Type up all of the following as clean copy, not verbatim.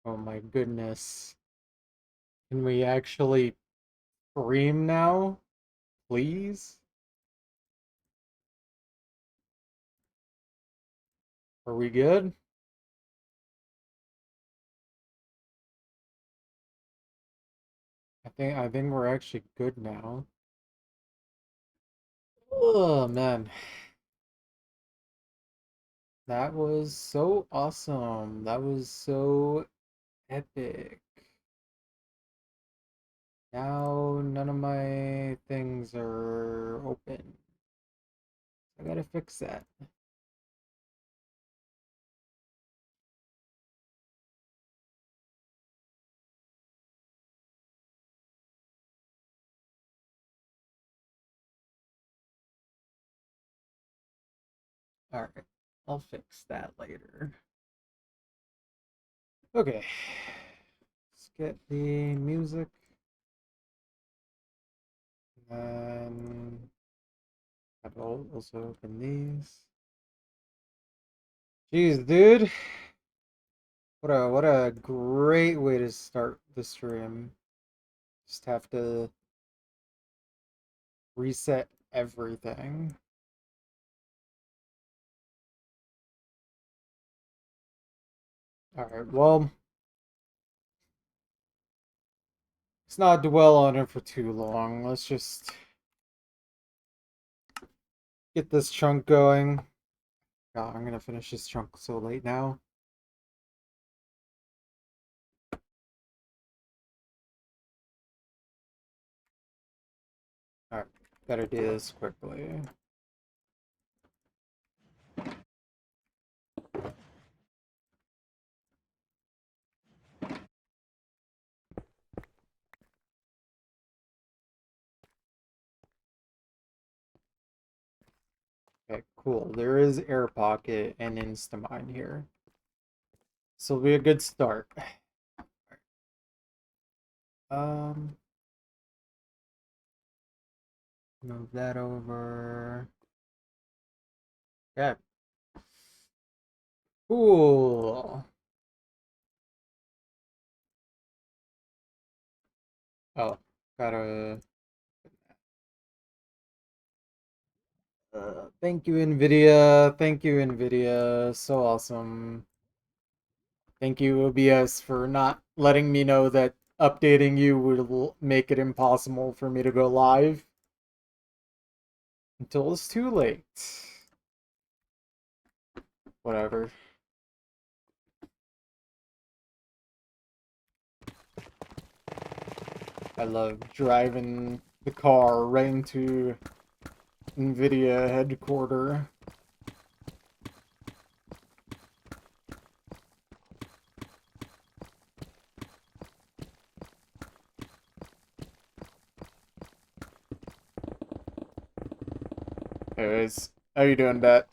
Oh my goodness. Can we actually stream now? Please? Are we good? I think we're actually good now. Oh man. That was so awesome. That was so epic. Now none of my things are open. I gotta fix that. Alright. I'll fix that later. Okay. Let's get the music. And I'll also open these. Jeez, dude. What a great way to start the stream. Just have to reset everything. Alright, well, let's not dwell on it for too long. Let's just get this chunk going. God, I'm gonna finish this chunk so late now. Alright, better do this quickly. Okay, cool. There is Air Pocket and Instamind here. This will be a good start. Um, Move that over. Yeah, cool. Oh, gotta. Thank you, NVIDIA. Thank you, NVIDIA. So awesome. Thank you, OBS, for not letting me know that updating you will make it impossible for me to go live until it's too late. Whatever. I love driving the car right into NVIDIA headquarters. Anyways, how you doing, Bet?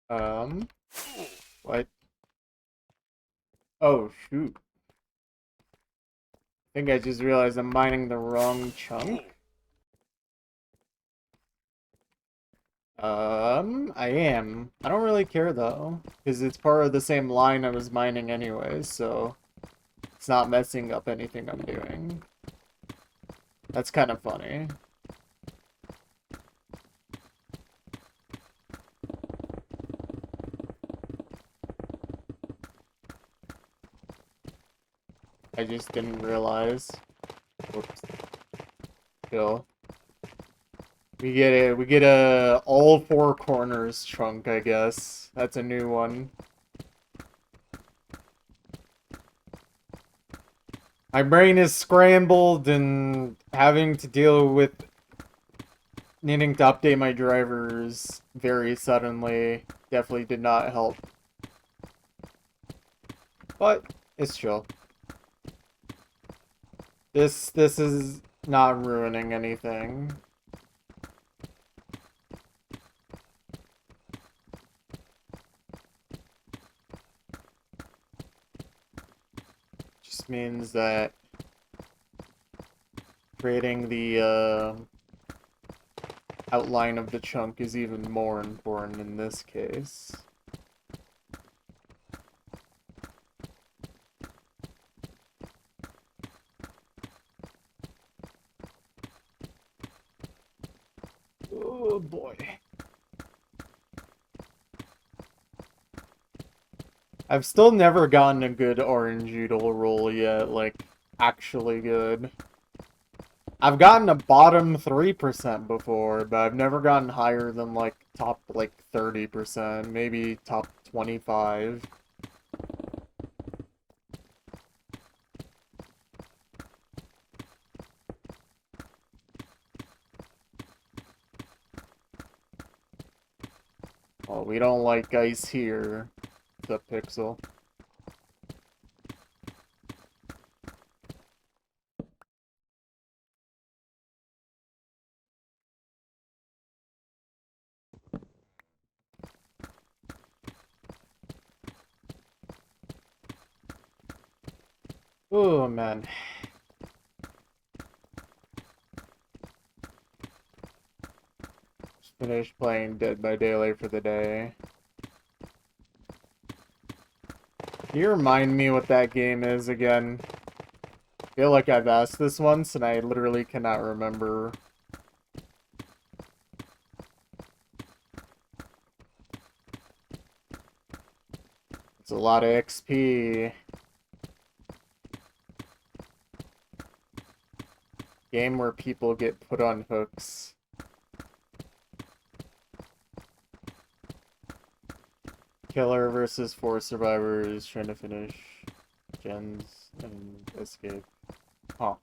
Um, what? Oh, shoot. I think I just realized I'm mining the wrong chunk. I am. I don't really care though, because it's part of the same line I was mining anyways, so it's not messing up anything I'm doing. That's kind of funny. I just didn't realize. Whoops. Kill. We get a all four corners chunk, I guess. That's a new one. My brain is scrambled and having to deal with needing to update my drivers very suddenly definitely did not help. But it's chill. This is not ruining anything. Just means that creating the outline of the chunk is even more important in this case. Oh boy. I've still never gotten a good orange noodle roll yet, like, actually good. I've gotten a bottom 3% before, but I've never gotten higher than, like, top, like, 30%, maybe top 25. Oh, we don't like ice here, the Pixel. Oh, man. Just finished playing Dead by Daylight for the day. Can you remind me what that game is again? I feel like I've asked this once, and I literally cannot remember. It's a lot of XP. Game where people get put on hooks. Killer versus 4 survivors trying to finish gens and escape. Huh.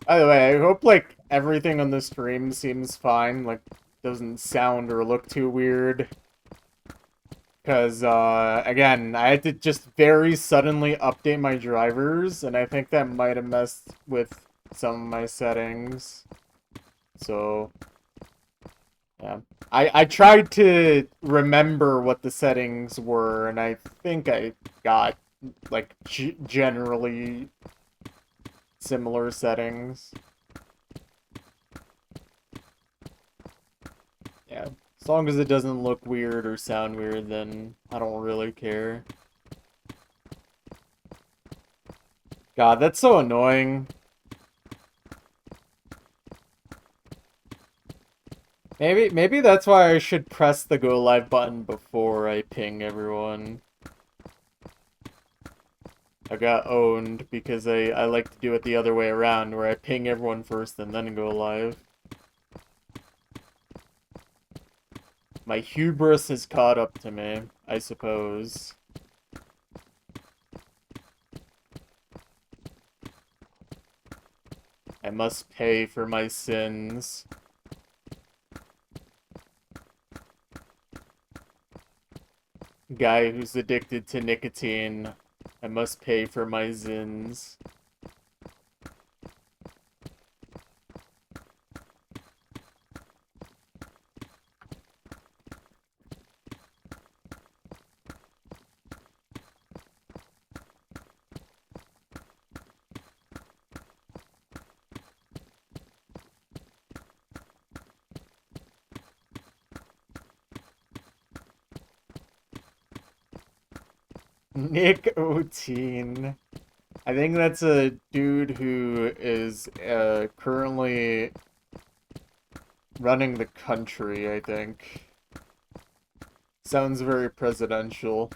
By the way, I hope, like, everything on the stream seems fine, like, doesn't sound or look too weird. Because, again, I had to just very suddenly update my drivers, and I think that might have messed with some of my settings. So, yeah. I tried to remember what the settings were, and I think I got, like, generally similar settings. Yeah. As long as it doesn't look weird or sound weird, then I don't really care. God, that's so annoying. Maybe that's why I should press the go live button before I ping everyone. I got owned because I like to do it the other way around, where I ping everyone first and then go live. My hubris has caught up to me, I suppose. I must pay for my sins. Guy who's addicted to nicotine. I must pay for my sins. Nick O'Teen. I think that's a dude who is currently running the country, I think. Sounds very presidential.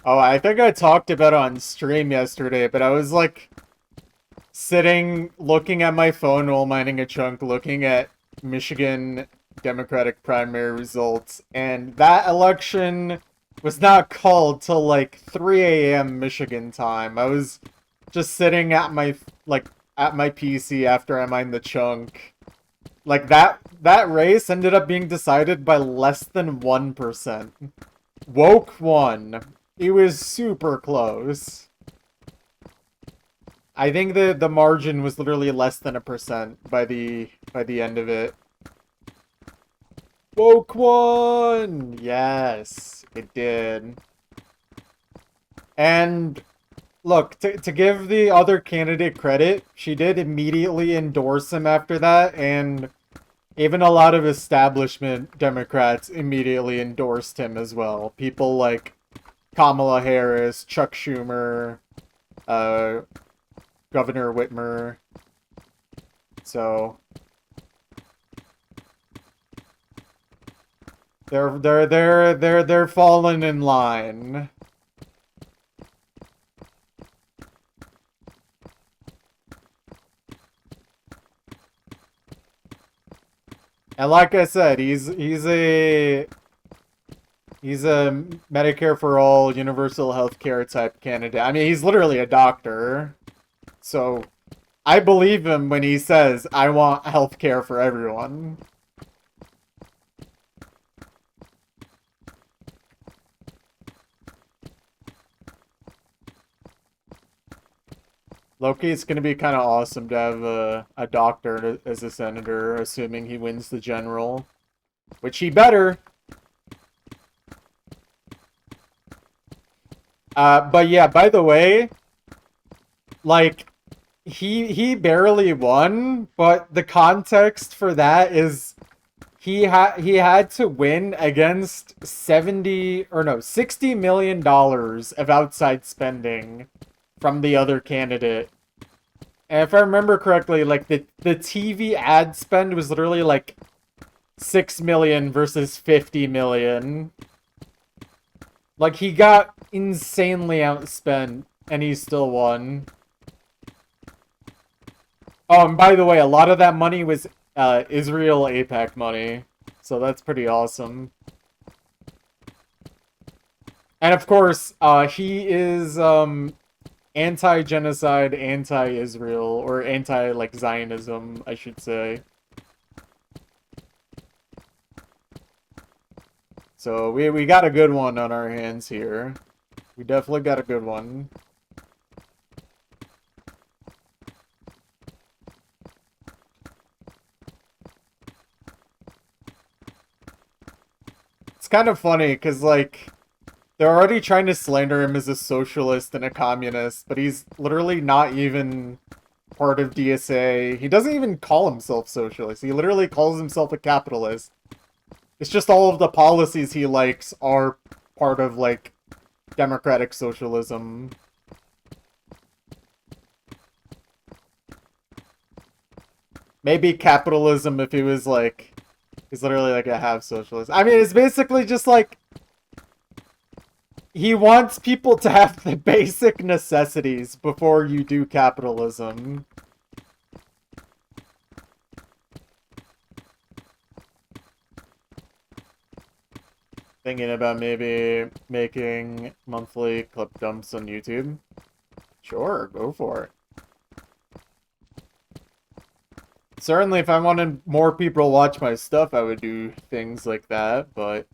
Oh, I think I talked about it on stream yesterday, but I was like sitting looking at my phone while mining a chunk, looking at Michigan Democratic primary results, and that election was not called till like 3 a.m. Michigan time. I was just sitting at my at my PC after I mined the chunk. Like that race ended up being decided by less than 1%. Woke won. It was super close. I think the margin was literally less than 1% by the end of it. Woke won! Yes, it did. And look, to give the other candidate credit, she did immediately endorse him after that, and even a lot of establishment Democrats immediately endorsed him as well. People like Kamala Harris, Chuck Schumer, Governor Whitmer. So they're falling in line. And like I said, he's a Medicare for all, universal health care type candidate. I mean, he's literally a doctor. So I believe him when he says, I want health care for everyone. Loki, it's going to be kind of awesome to have a doctor as a senator, assuming he wins the general. Which he better. But yeah, by the way, like, he barely won, but the context for that is he had to win against $60 million of outside spending from the other candidate. And if I remember correctly, like the TV ad spend was literally like 6 million versus 50 million. Like, he got insanely outspent and he still won. Oh, and by the way, a lot of that money was Israel AIPAC money. So that's pretty awesome. And of course, he is anti-genocide, anti-Israel, or anti, Zionism, I should say. So we got a good one on our hands here. We definitely got a good one. It's kind of funny, because, like, they're already trying to slander him as a socialist and a communist, but he's literally not even part of DSA. He doesn't even call himself socialist. He literally calls himself a capitalist. It's just all of the policies he likes are part of, like, democratic socialism. Maybe capitalism if he was, like, he's literally, like, a half socialist. I mean, it's basically just, like, he wants people to have the basic necessities before you do capitalism. Thinking about maybe making monthly clip dumps on YouTube. Sure, go for it. Certainly, if I wanted more people to watch my stuff, I would do things like that, but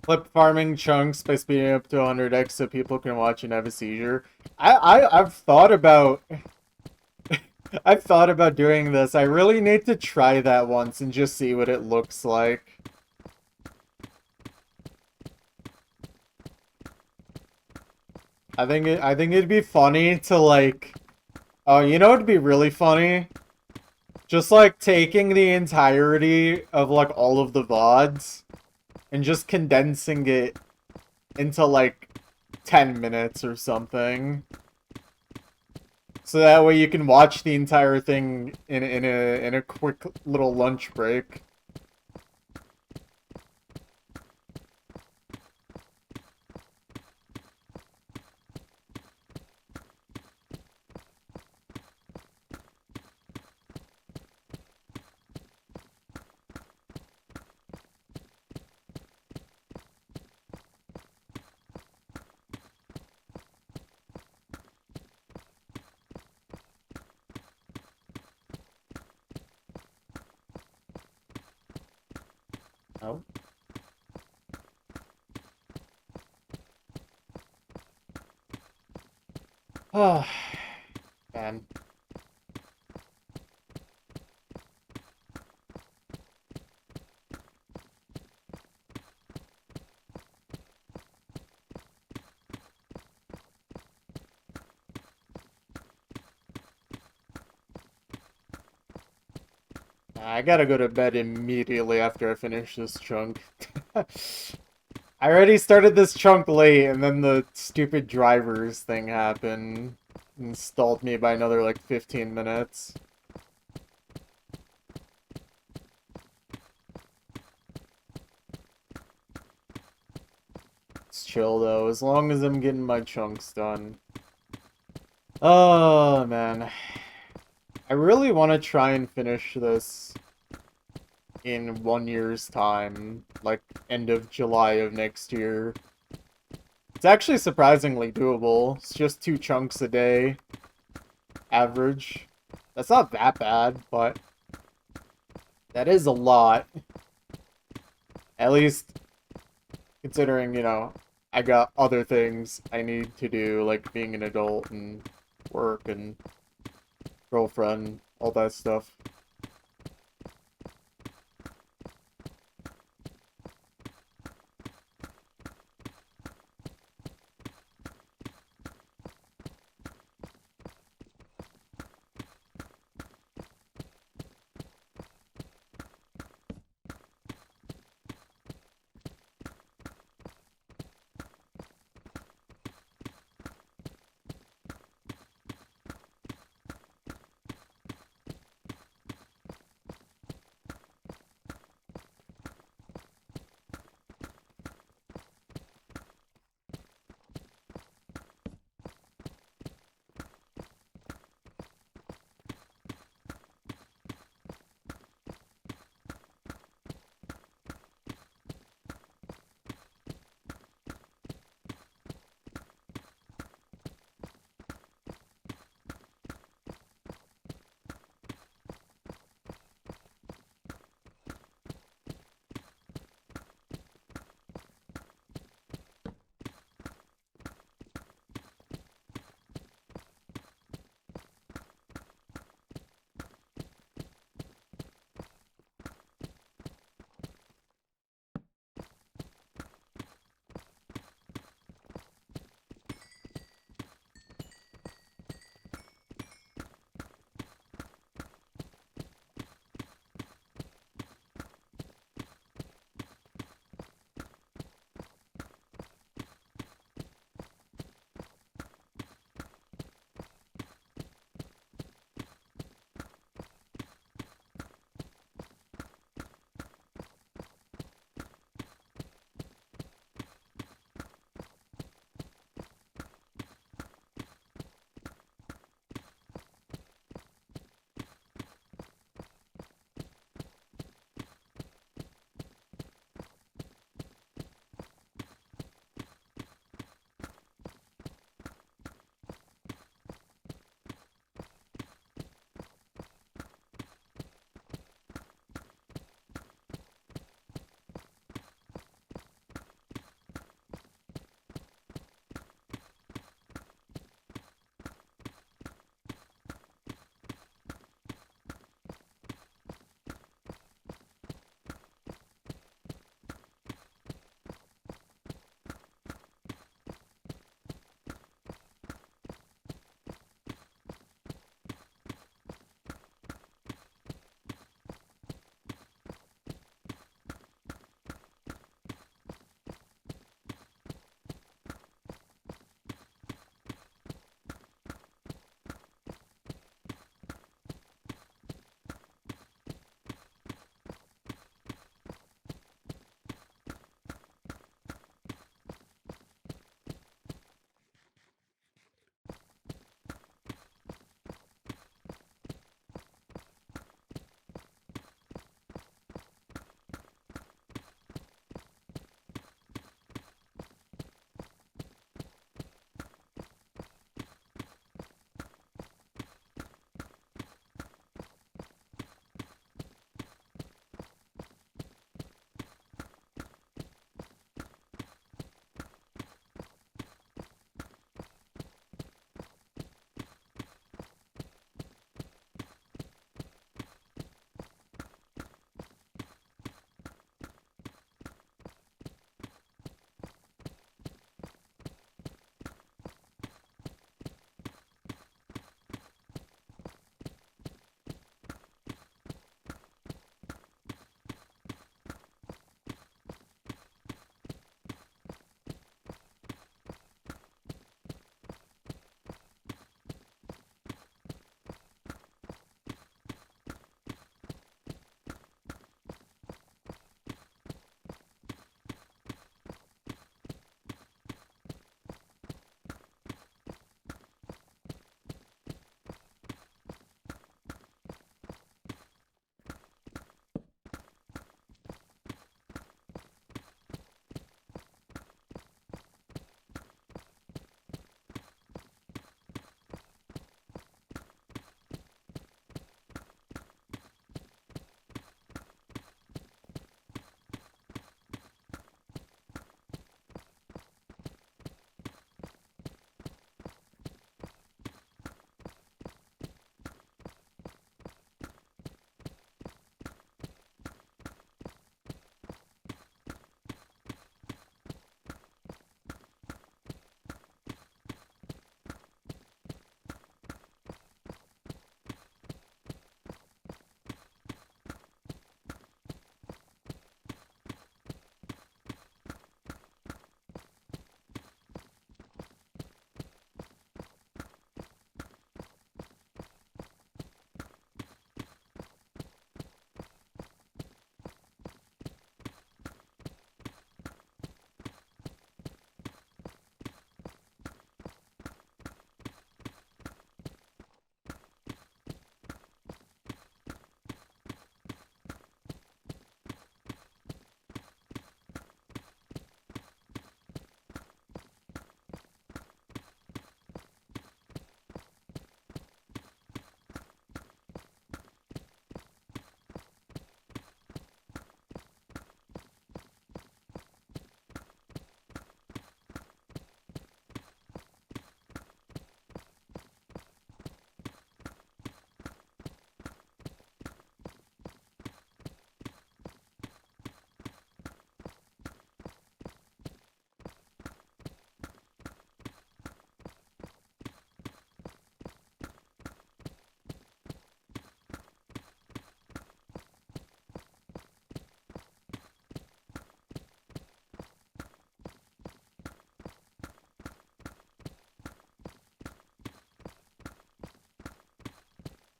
Clip farming chunks by speeding up to 100x so people can watch and have a seizure. I've thought about I've thought about doing this. I really need to try that once and just see what it looks like. I think it'd be funny to like, oh, you know it'd be really funny? Just like taking the entirety of like all of the VODs and just condensing it into like 10 minutes or something. So that way you can watch the entire thing in a quick little lunch break. Oh. Oh, man. I gotta go to bed immediately after I finish this chunk. I already started this chunk late, and then the stupid drivers thing happened. And stalled me by another, like, 15 minutes. It's chill, though, as long as I'm getting my chunks done. Oh, man. I really want to try and finish this in 1 year's time, like end of July of next year. It's actually surprisingly doable. It's just 2 chunks a day, average. That's not that bad, but that is a lot. At least considering, you know, I got other things I need to do, like being an adult and work and girlfriend, all that stuff.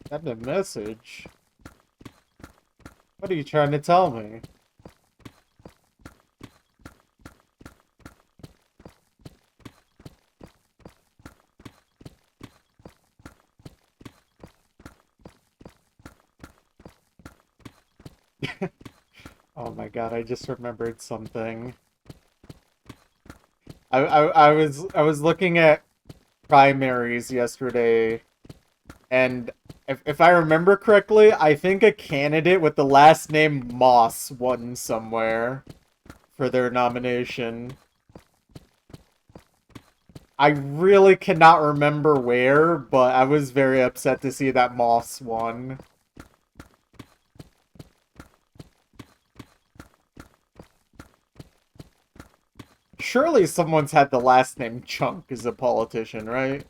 Got a message. What are you trying to tell me? Oh my god, I just remembered something. I was looking at primaries yesterday, and if I remember correctly, I think a candidate with the last name Moss won somewhere for their nomination. I really cannot remember where, but I was very upset to see that Moss won. Surely someone's had the last name Chunk as a politician, right?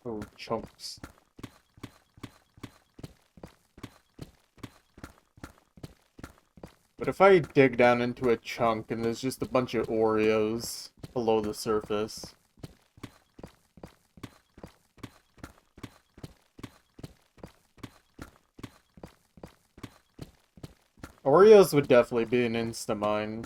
Oh, Chunks. But if I dig down into a chunk and there's just a bunch of Oreos below the surface. Oreos would definitely be an insta-mine.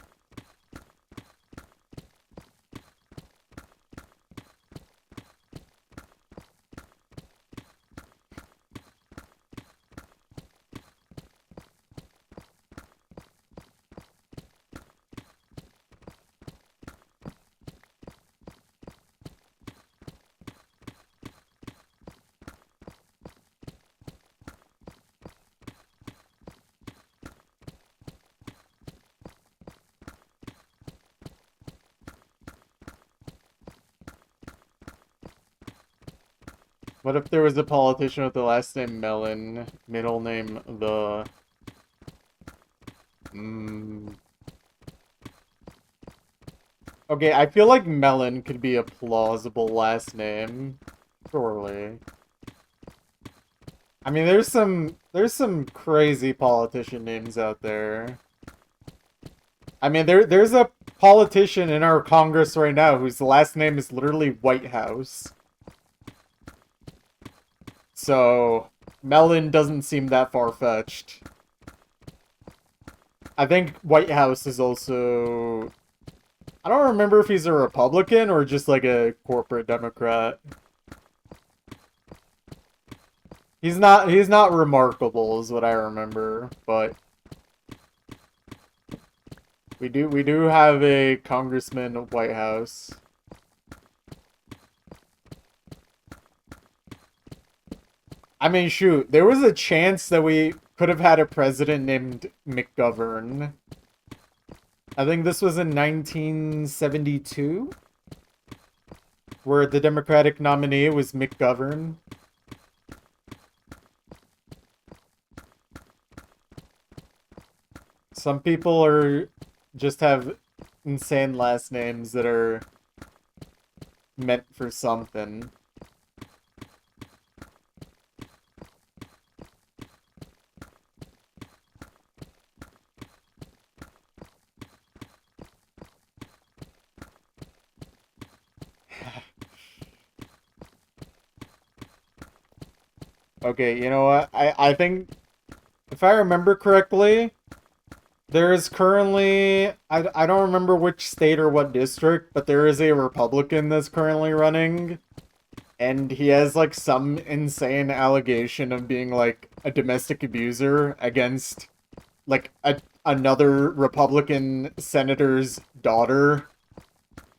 What if there was a politician with the last name Melon, middle name the... Okay, I feel like Melon could be a plausible last name. Surely. I mean, there's some crazy politician names out there. I mean, there's a politician in our Congress right now whose last name is literally Whitehouse. So, Melon doesn't seem that far-fetched. I think Whitehouse is also... I don't remember if he's a Republican or just like a corporate Democrat. He's not remarkable is what I remember, but we do have a congressman at White House. I mean, shoot, there was a chance that we could have had a president named McGovern. I think this was in 1972, where the Democratic nominee was McGovern. Some people are just have insane last names that are meant for something. Okay, you know what? I think if I remember correctly, There is currently, I don't remember which state or what district, but there is a Republican that's currently running, and he has like some insane allegation of being like a domestic abuser against like another Republican senator's daughter,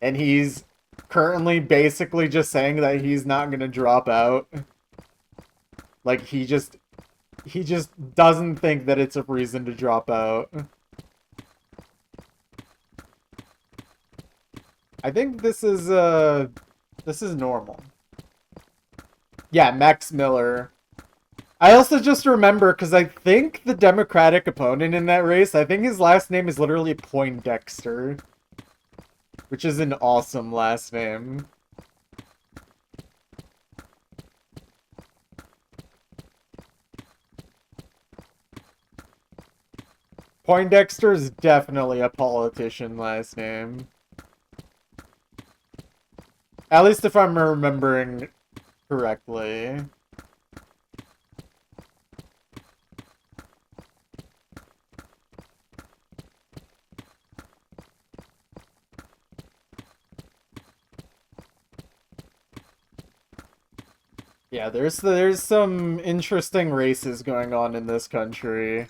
and he's currently basically just saying that he's not gonna drop out. Like he just doesn't think that it's a reason to drop out. I think this is normal. Yeah, Max Miller. I also just remember because I think the Democratic opponent in that race, I think his last name is literally Poindexter, which is an awesome last name. Poindexter is definitely a politician last name. At least if I'm remembering correctly. Yeah, there's some interesting races going on in this country.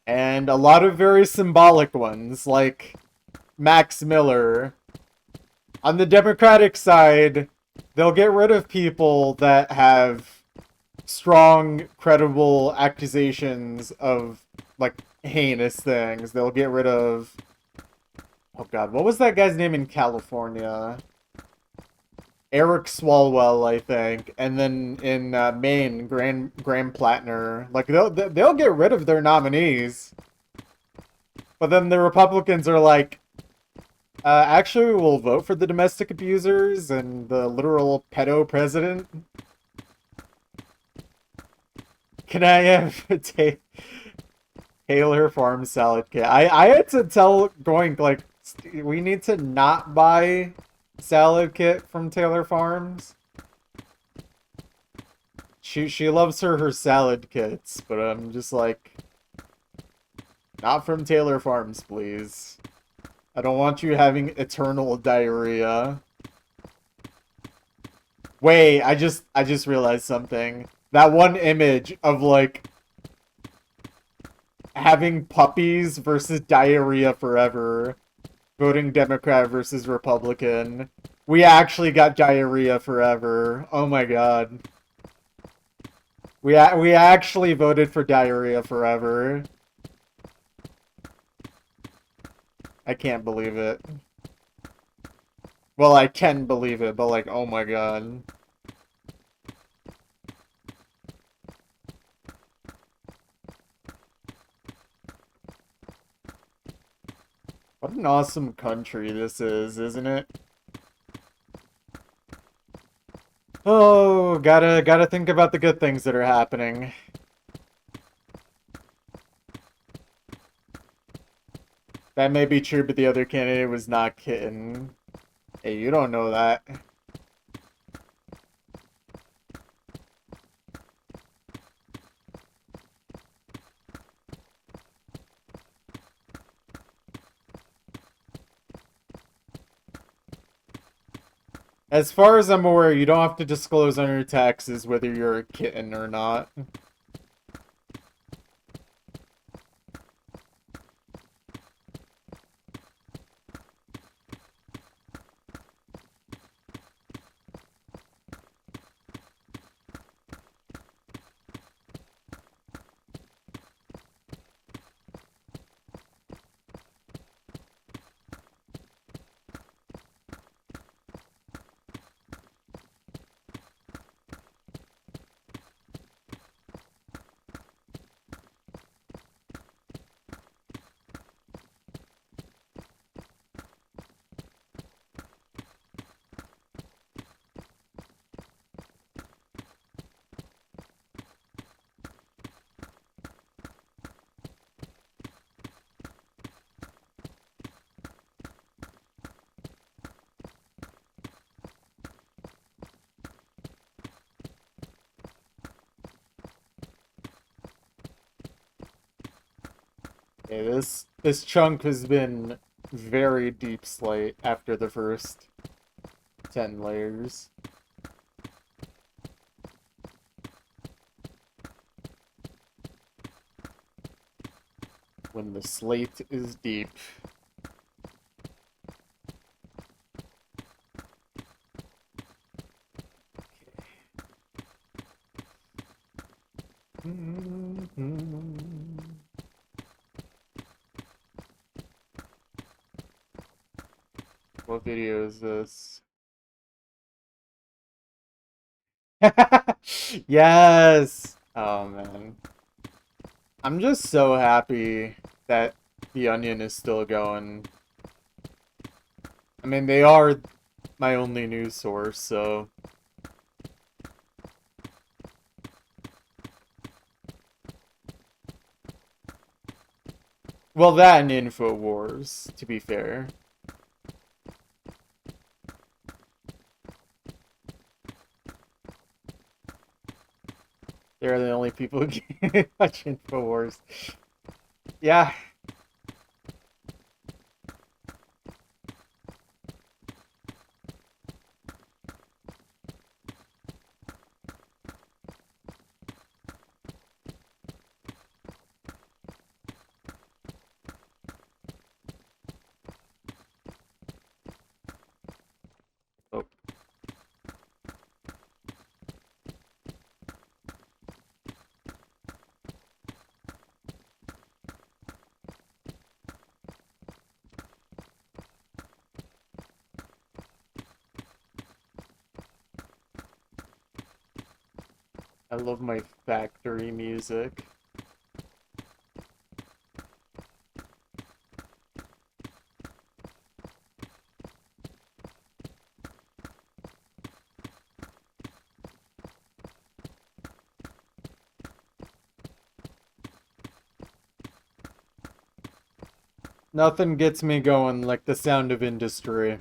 And a lot of very symbolic ones, like Max Miller. On the Democratic side, they'll get rid of people that have strong, credible accusations of, like, heinous things. They'll get rid of... Oh god, what was that guy's name in California? Eric Swalwell, I think, and then in Maine, Graham Plattner. Like they'll get rid of their nominees, but then the Republicans are like, actually, we'll vote for the domestic abusers and the literal pedo president. Can I have a Taylor Farm salad kit? I had to tell going like we need to not buy salad kit from Taylor Farms. She loves her salad kits, but I'm just like, not from Taylor Farms, please. I don't want you having eternal diarrhea. Wait, I just realized something. That one image of like having puppies versus diarrhea forever. Voting Democrat versus Republican. We actually got diarrhea forever. Oh my god. We actually voted for diarrhea forever. I can't believe it. Well, I can believe it, but like, oh my god. What an awesome country this is, isn't it? Oh, gotta think about the good things that are happening. That may be true, but the other candidate was not kidding. Hey, you don't know that. As far as I'm aware, you don't have to disclose on your taxes whether you're a kitten or not. Okay, this chunk has been very deep slate after the first 10 layers. When the slate is deep. What video is this? Yes! Oh man. I'm just so happy that The Onion is still going. I mean, they are my only news source, so... Well, that and InfoWars, to be fair. They're the only people who can watch InfoWars. Yeah. Oh. I love my factory music. Nothing gets me going like the sound of industry.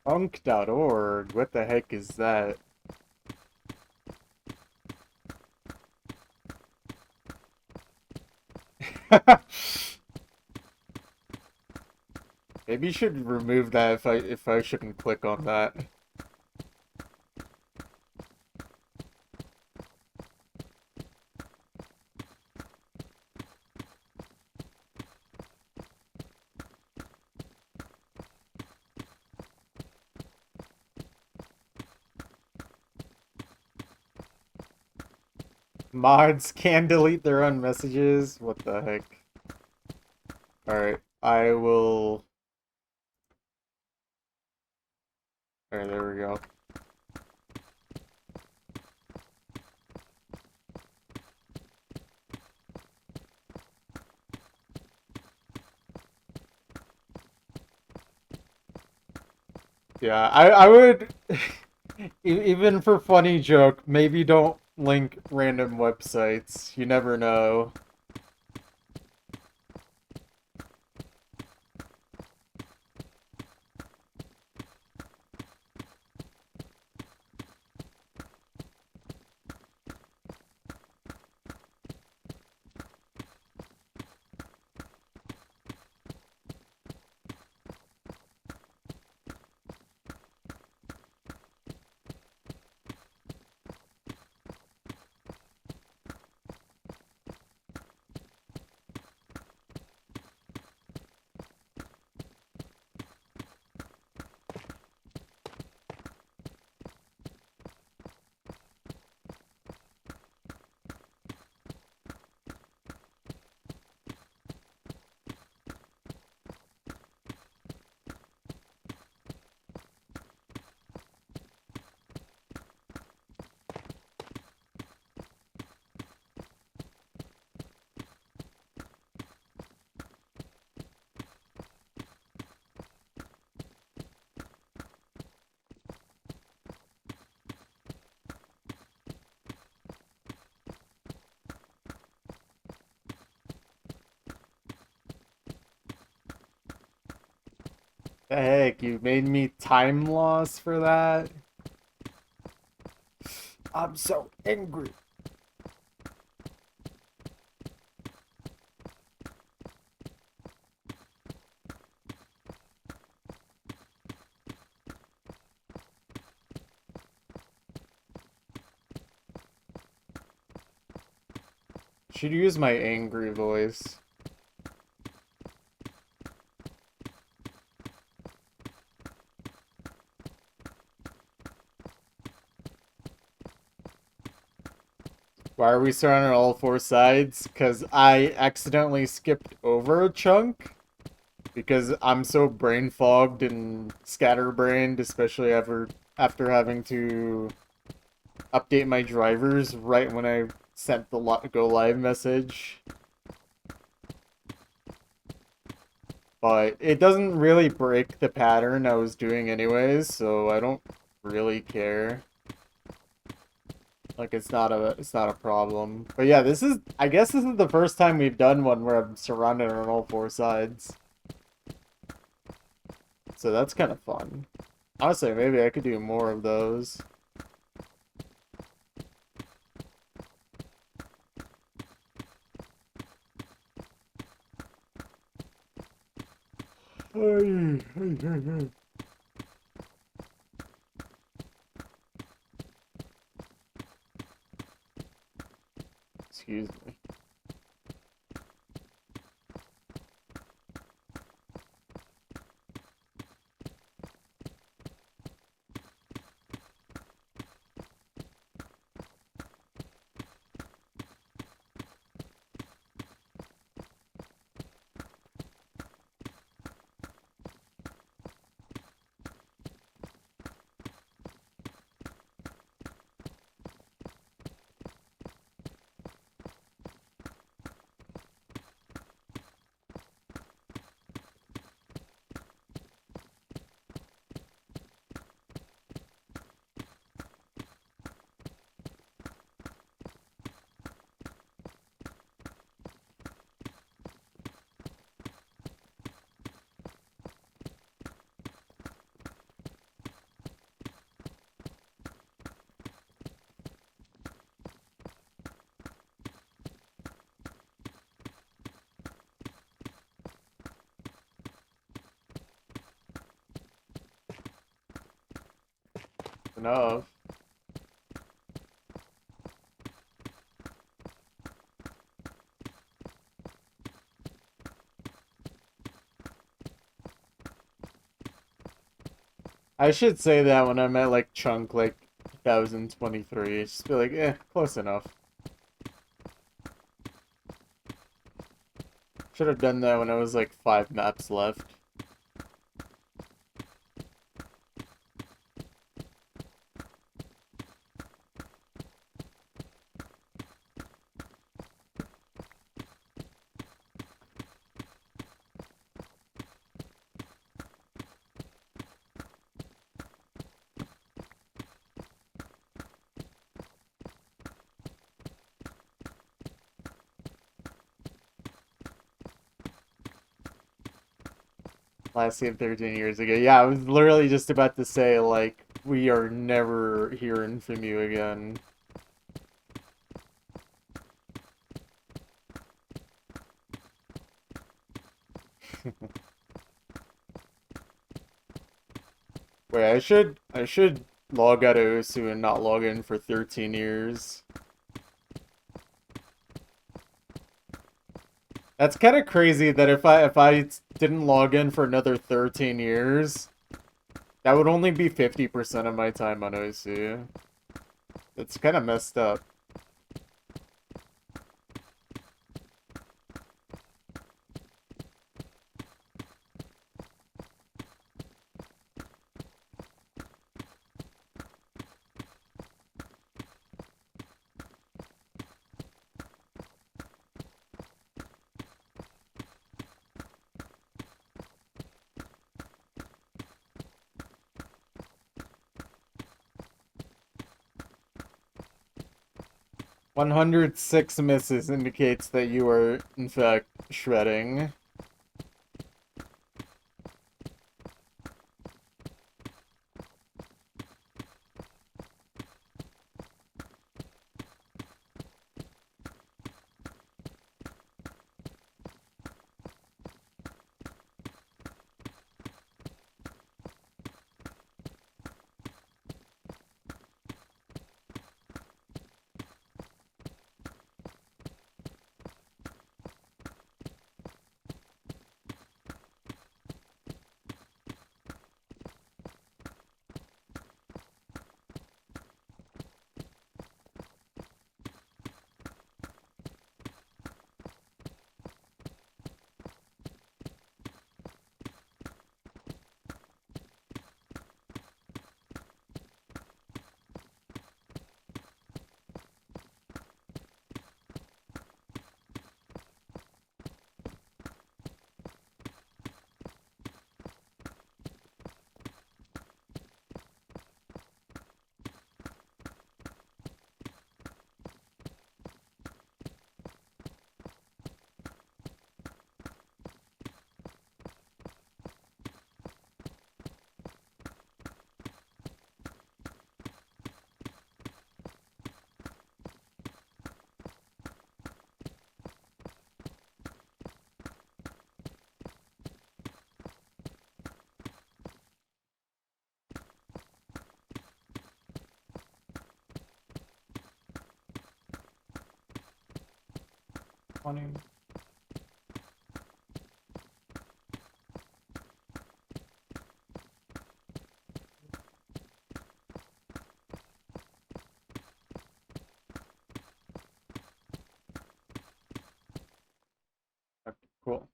Punk.org. What the heck is that? Maybe you should remove that if I shouldn't click on that. Mods can delete their own messages. What the heck? Alright, I will... Alright, there we go. Yeah, I would... Even for funny joke, maybe don't link random websites. You never know. The heck, you made me time loss for that? I'm so angry. Should use my angry voice. Why are we surrounded on all four sides? Because I accidentally skipped over a chunk. Because I'm so brain fogged and scatterbrained, especially after having to update my drivers right when I sent the go live message. But it doesn't really break the pattern I was doing anyways, so I don't really care. Like it's not a problem. But yeah, I guess this is the first time we've done one where I'm surrounded on all four sides. So that's kind of fun. Honestly, maybe I could do more of those. Excuse me. enough. I should say that when I'm at like chunk like 1023. Just be like, close enough. Should have done that when I was like 5 maps left. Last game 13 years ago. Yeah, I was literally just about to say, like, we are never hearing from you again. Wait, I should log out of Usu and not log in for 13 years. That's kind of crazy that if I didn't log in for another 13 years, that would only be 50% of my time on OC. It's kind of messed up. "106 misses" indicates that you are, in fact, shredding. Funny. Okay, cool.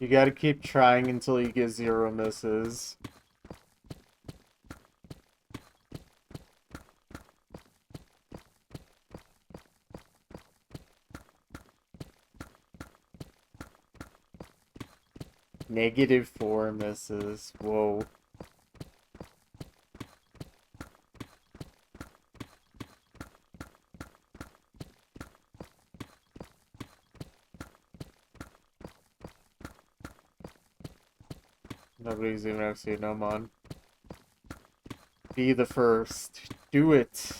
You gotta keep trying until you get 0 misses. -4 misses. Whoa. Nobody's even actually no mod. Be the first. Do it.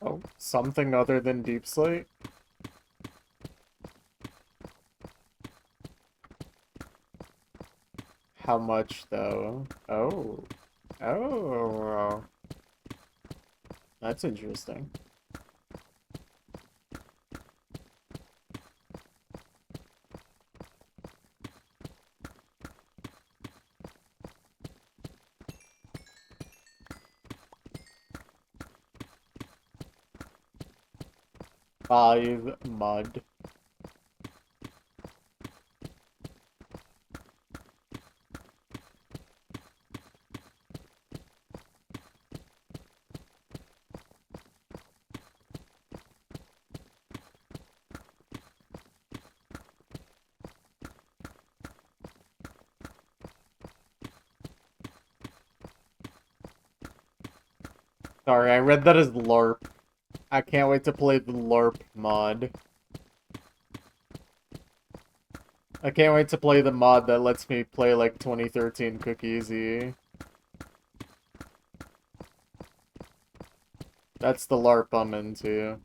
Oh, something other than Deep Slate? How much, though? Oh. Oh. That's interesting. Five mud. Sorry, I read that as LARP. I can't wait to play the LARP mod. I can't wait to play the mod that lets me play like 2013 Cookiezi. That's the LARP I'm into.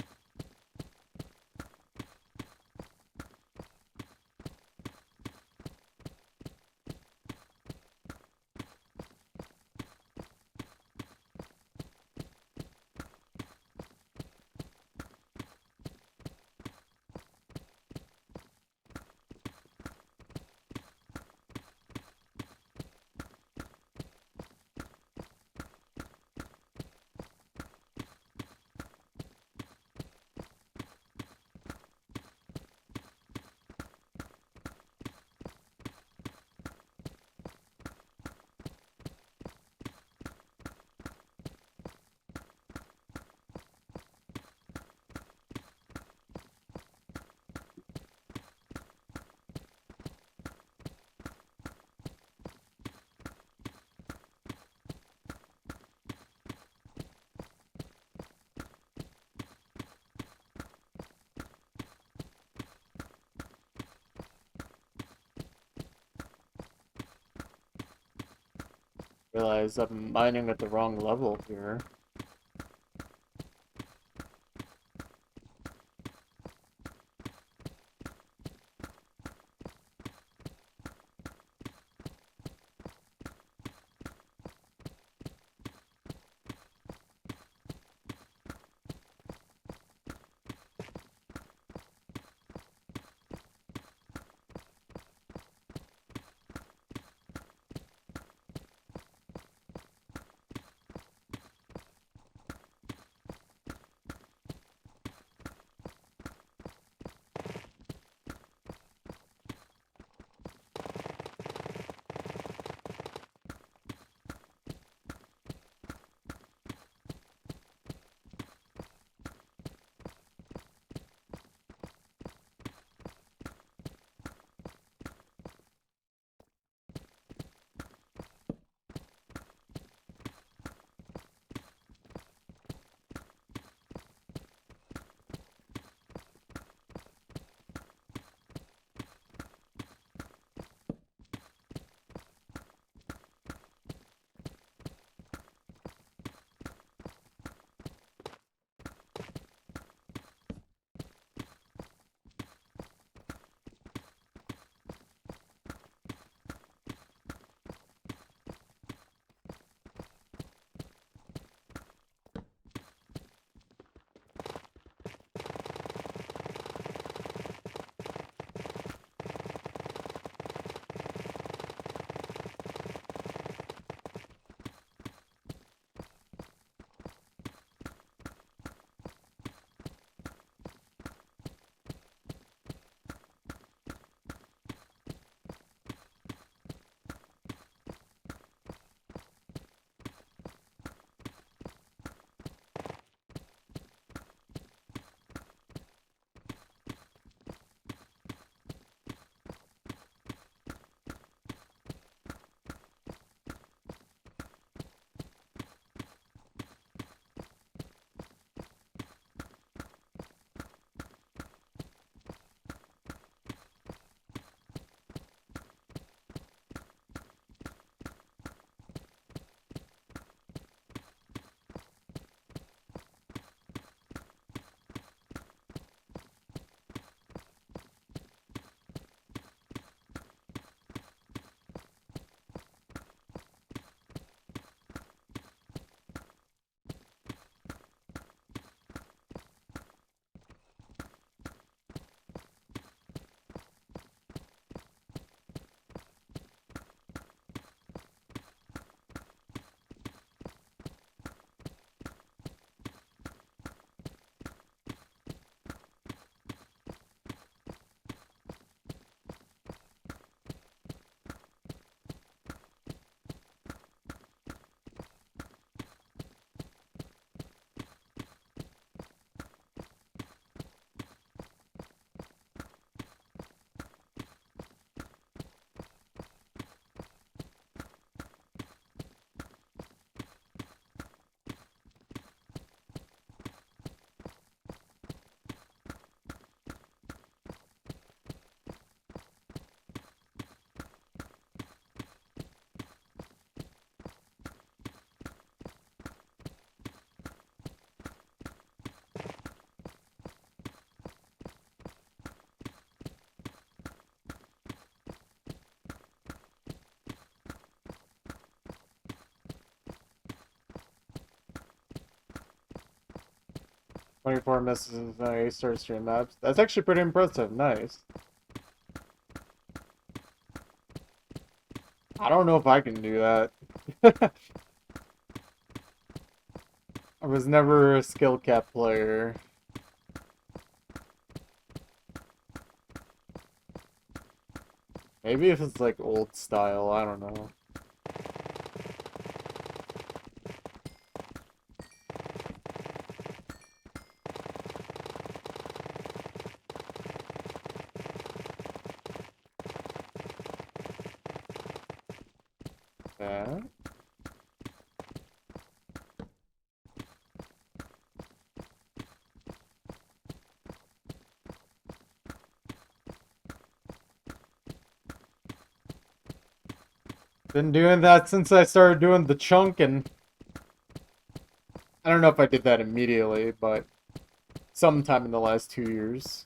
Realize I'm mining at the wrong level here. 24 misses on a start stream. That's actually pretty impressive. Nice. I don't know if I can do that. I was never a skill cap player. Maybe if it's like old style, I don't know. Yeah. Been doing that since I started doing the chunk, and I don't know if I did that immediately, but sometime in the last 2 years.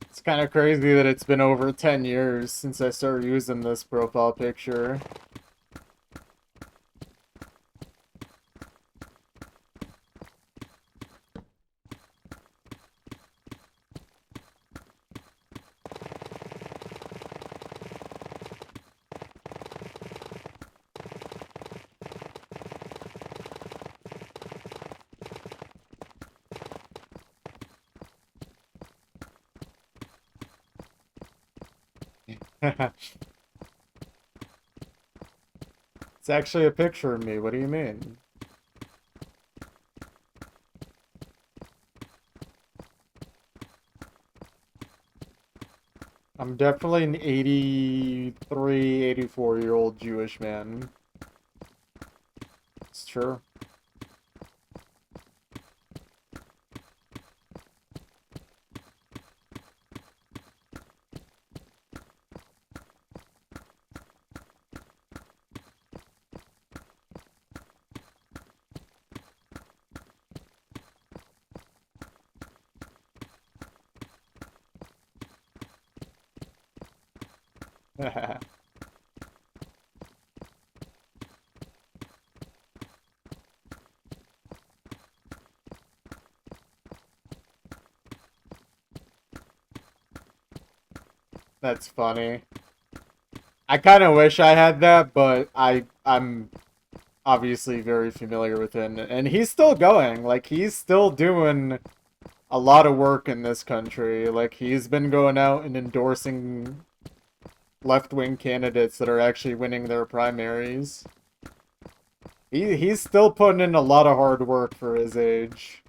It's kind of crazy that it's been over 10 years since I started using this profile picture. It's actually a picture of me. What do you mean? I'm definitely an 83, 84-year-old Jewish man. It's true. That's funny. I kind of wish I had that, but I'm obviously very familiar with him, and he's still going. Like, he's still doing a lot of work in this country. Like, he's been going out and endorsing left-wing candidates that are actually winning their primaries. He's still putting in a lot of hard work for his age.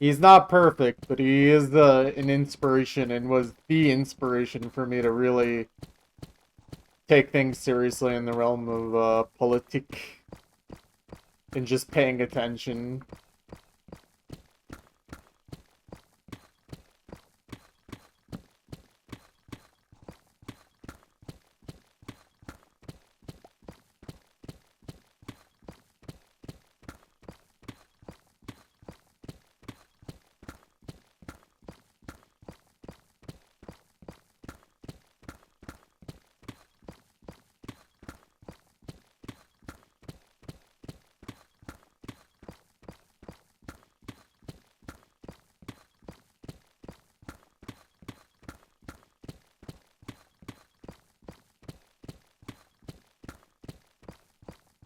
He's not perfect, but he is an inspiration and was the inspiration for me to really take things seriously in the realm of politic and just paying attention.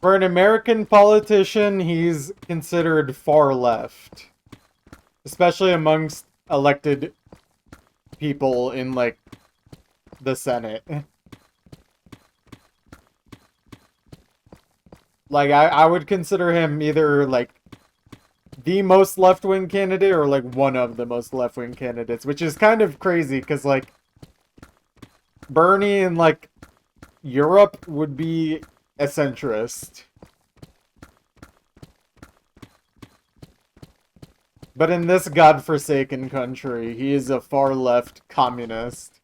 For an American politician, he's considered far left, especially amongst elected people in, like, the Senate. Like, I would consider him either, like, the most left-wing candidate or, like, one of the most left-wing candidates, which is kind of crazy, because, like, Bernie in, like, Europe would be a centrist. But in this godforsaken country, he is a far-left communist.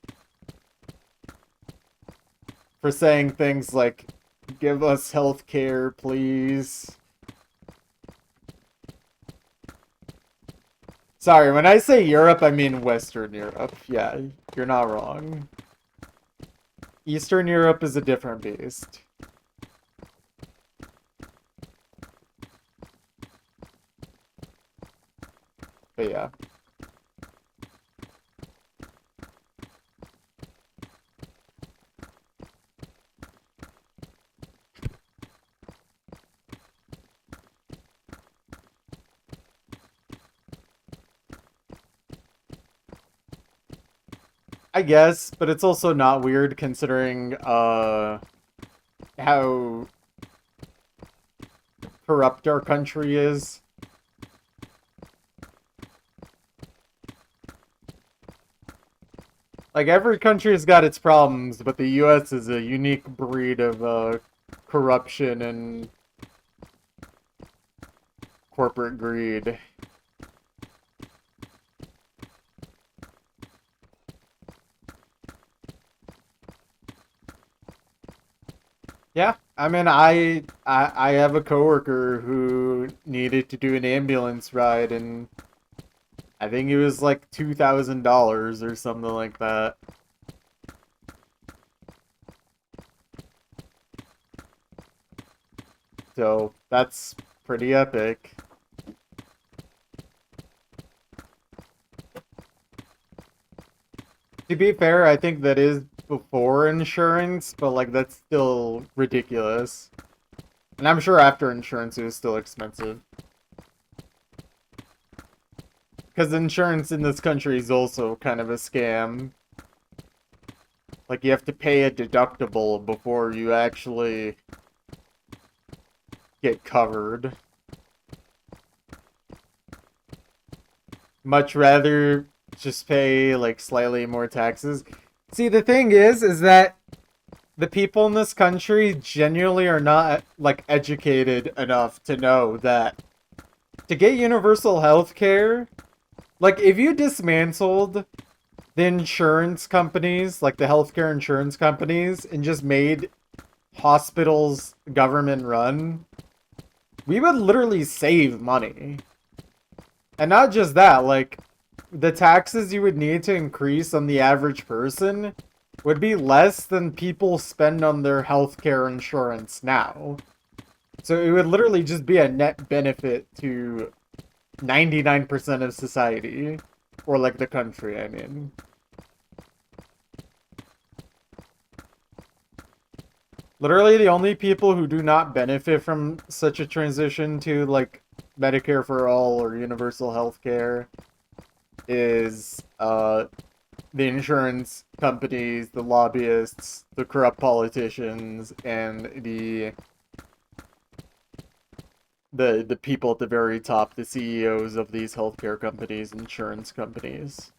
For saying things like, give us health care, please. Sorry, when I say Europe, I mean Western Europe. Yeah, you're not wrong. Eastern Europe is a different beast. But yeah. I guess, but it's also not weird considering how corrupt our country is. Like, every country's got its problems, but the US is a unique breed of corruption and corporate greed. Yeah, I mean, I have a coworker who needed to do an ambulance ride, and I think it was like $2,000 or something like that. So that's pretty epic. To be fair, I think that is before insurance, but like that's still ridiculous. And I'm sure after insurance it was still expensive. Because insurance in this country is also kind of a scam. Like, you have to pay a deductible before you actually get covered. Much rather just pay, like, slightly more taxes. See, the thing is that the people in this country genuinely are not, like, educated enough to know that to get universal health care, like, if you dismantled the insurance companies, like the healthcare insurance companies, and just made hospitals government run, we would literally save money. And not just that, like, the taxes you would need to increase on the average person would be less than people spend on their healthcare insurance now. So it would literally just be a net benefit to 99% of society. Or, like, the country, I mean. Literally, the only people who do not benefit from such a transition to, like, Medicare for all or universal health care is, the insurance companies, the lobbyists, the corrupt politicians, and the people at the very top, the CEOs of these healthcare companies, insurance companies.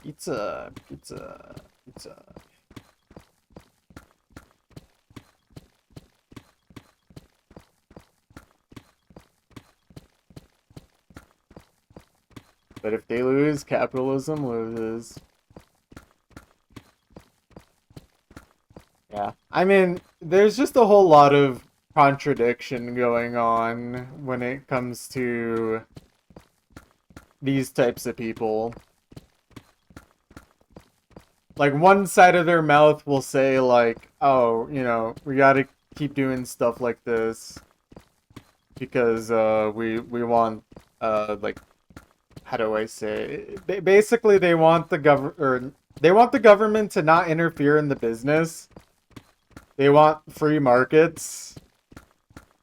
Pizza, pizza, pizza. But if they lose, capitalism loses. Yeah. I mean, there's just a whole lot of contradiction going on when it comes to these types of people. Like, one side of their mouth will say, like, oh, you know, we gotta keep doing stuff like this because, we want, like, how do I say? Basically, they want the government to not interfere in the business. They want free markets,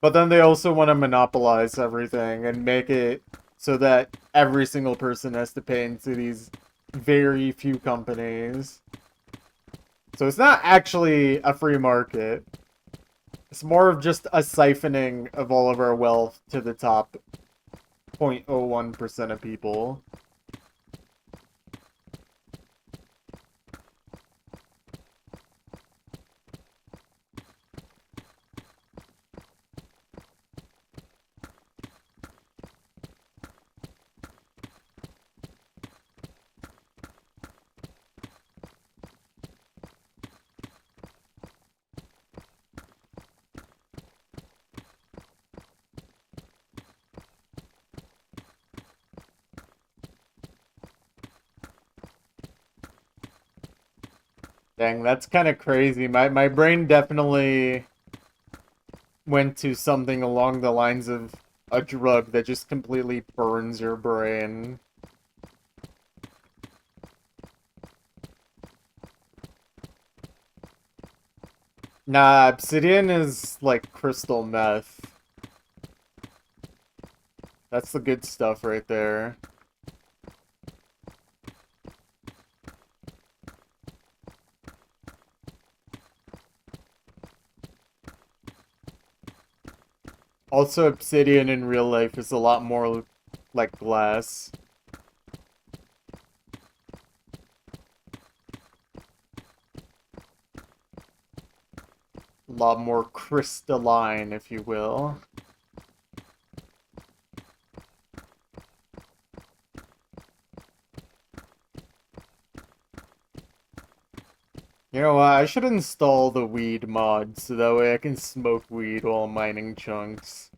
but then they also want to monopolize everything and make it so that every single person has to pay into these very few companies. So it's not actually a free market. It's more of just a siphoning of all of our wealth to the top 0.01% of people. Dang, that's kind of crazy. My brain definitely went to something along the lines of a drug that just completely burns your brain. Nah, obsidian is like crystal meth. That's the good stuff right there. Also, obsidian in real life is a lot more like glass. A lot more crystalline, if you will. You know what? I should install the weed mod so that way I can smoke weed while mining chunks.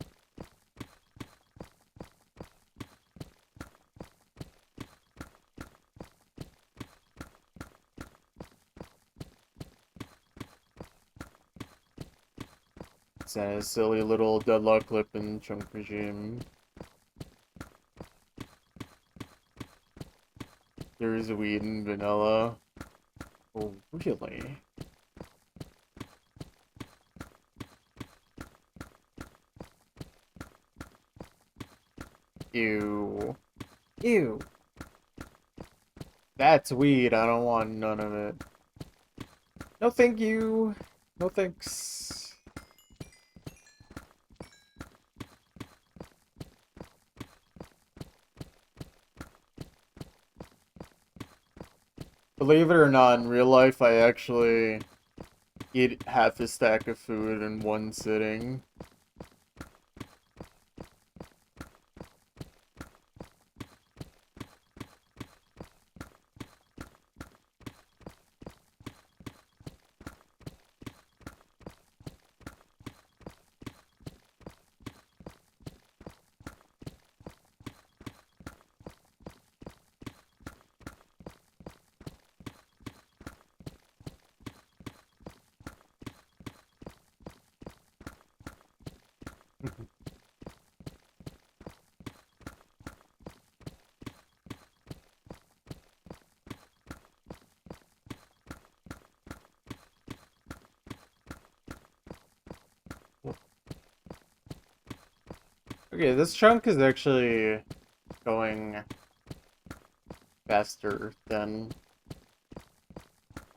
It's a silly little deadlock clip in chunk regime. There's weed and vanilla. Oh, really? Ew. Ew. That's weed. I don't want none of it. No thank you. No thanks. Believe it or not, in real life, I actually eat half a stack of food in one sitting. Okay, this chunk is actually going faster than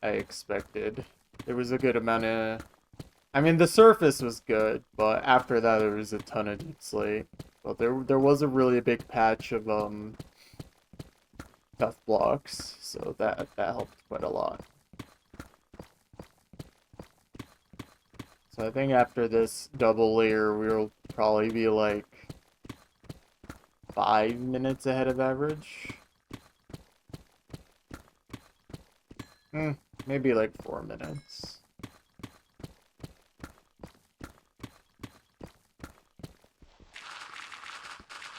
I expected. There was a good amount of... I mean, the surface was good, but after that there was a ton of deep slate. But there was a really big patch of tough blocks, so that helped quite a lot. So I think after this double layer, we'll probably be like 5 minutes ahead of average. Maybe like 4 minutes.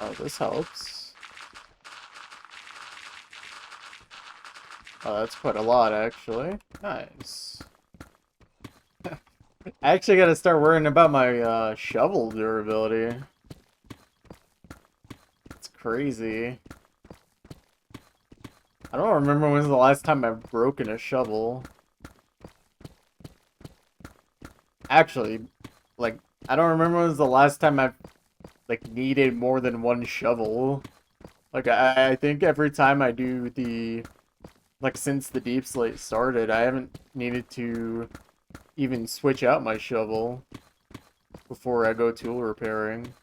Oh, this helps. Oh, that's quite a lot, actually. Nice. I actually gotta start worrying about my shovel durability. It's crazy. I don't remember when was the last time I've broken a shovel. Actually, like, I don't remember when was the last time I've, like, needed more than one shovel. Like, I think every time I do the, like, since the Deep Slate started, I haven't needed to even switch out my shovel before I go tool repairing.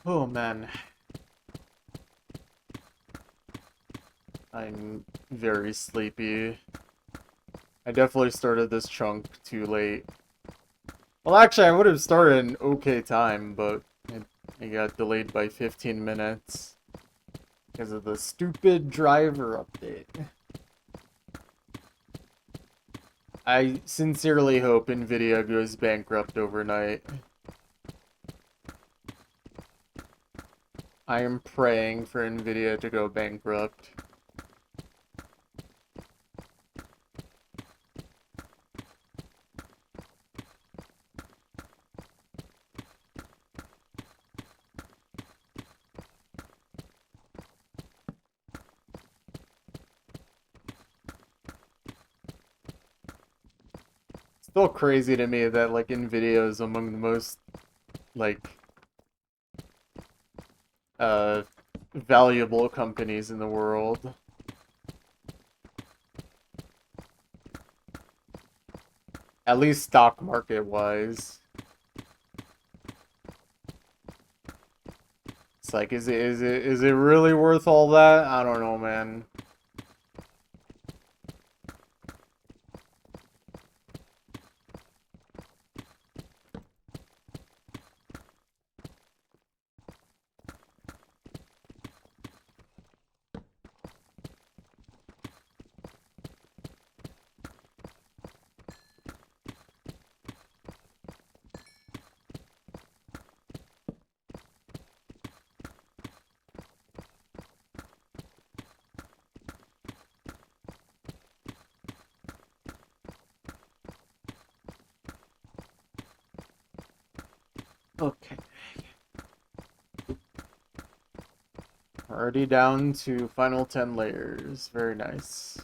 Oh man, I'm very sleepy. I definitely started this chunk too late. Well, actually, I would have started in okay time, but it got delayed by 15 minutes because of the stupid driver update. I sincerely hope Nvidia goes bankrupt overnight. I am praying for Nvidia to go bankrupt. Still crazy to me that like Nvidia is among the most like uh valuable companies in the world. At least stock market wise. It's like is it really worth all that? I don't know, man. Okay. Already down to final 10 layers. Very nice.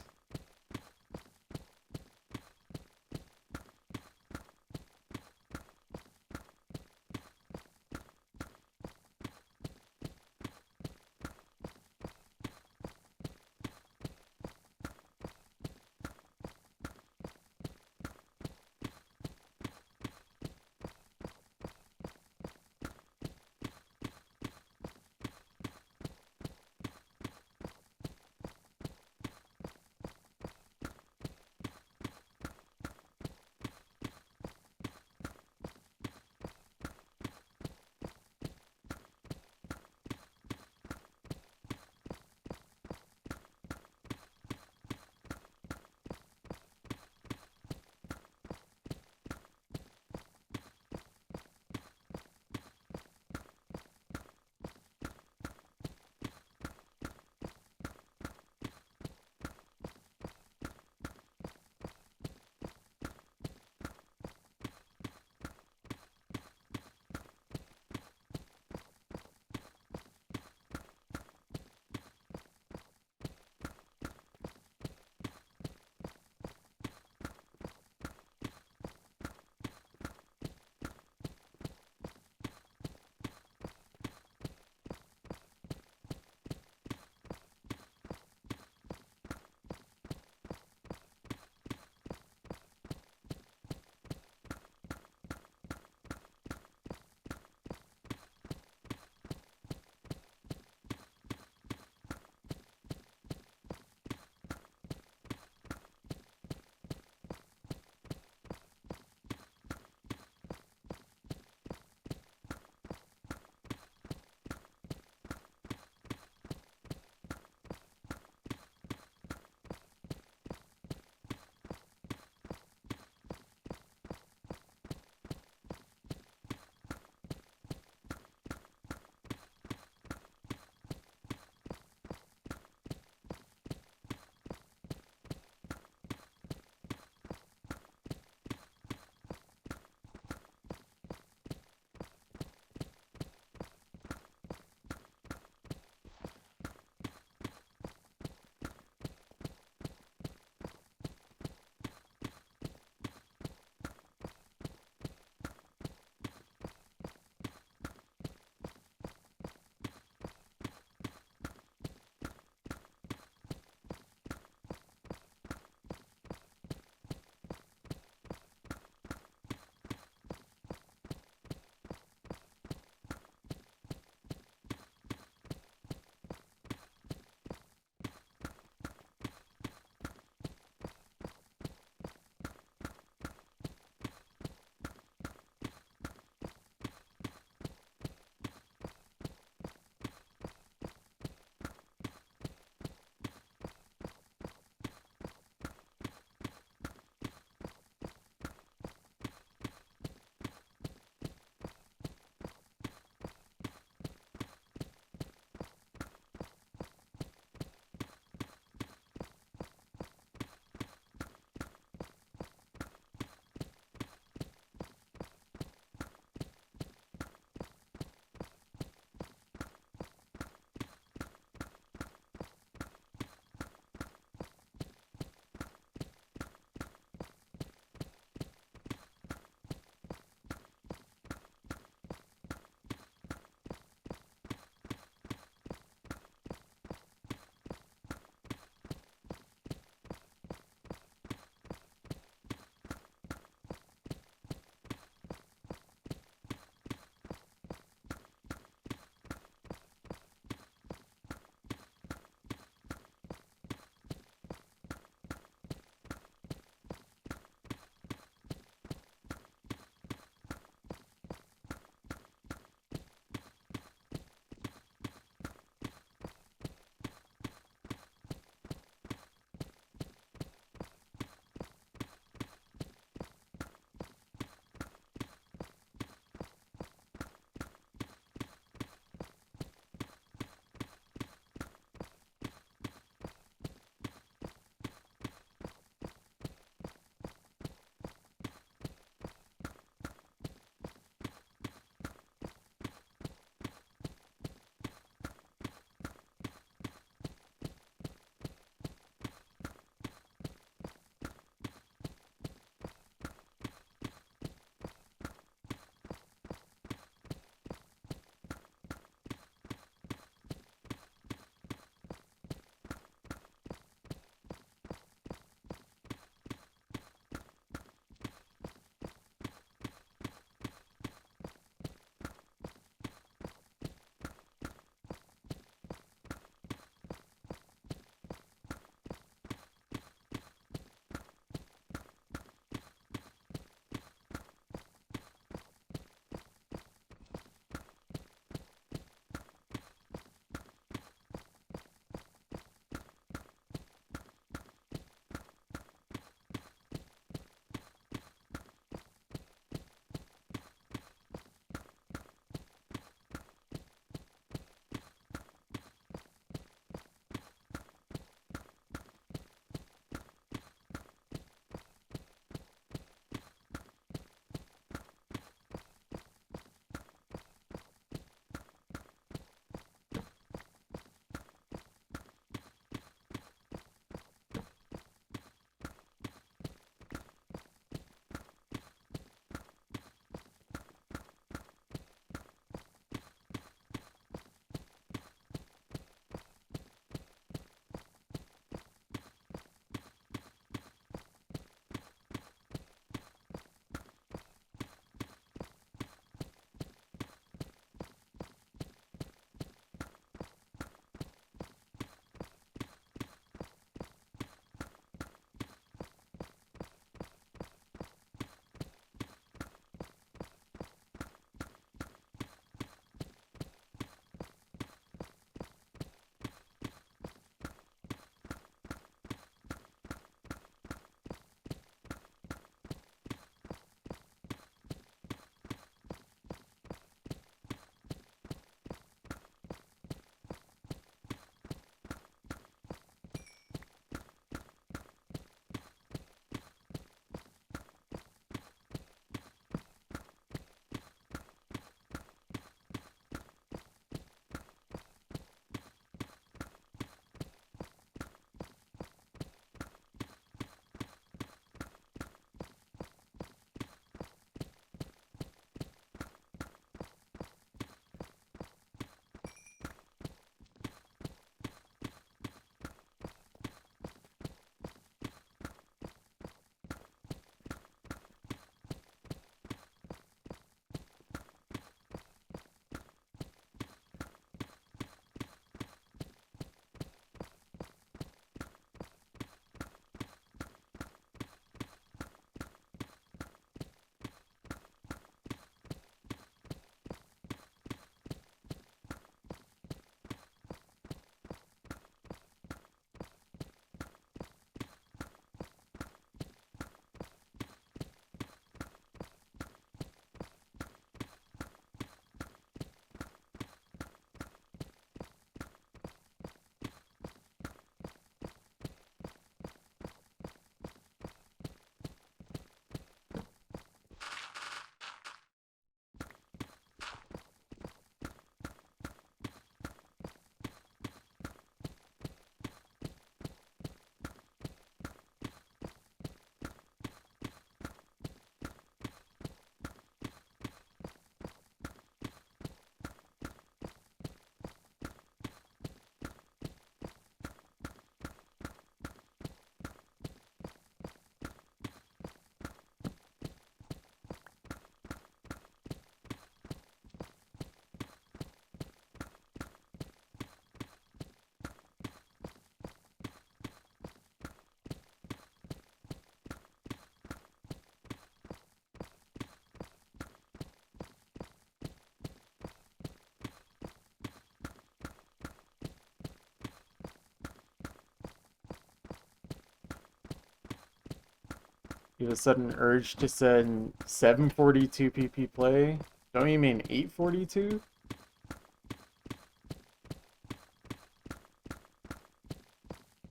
You have a sudden urge to send 742 PP play? Don't you mean 842?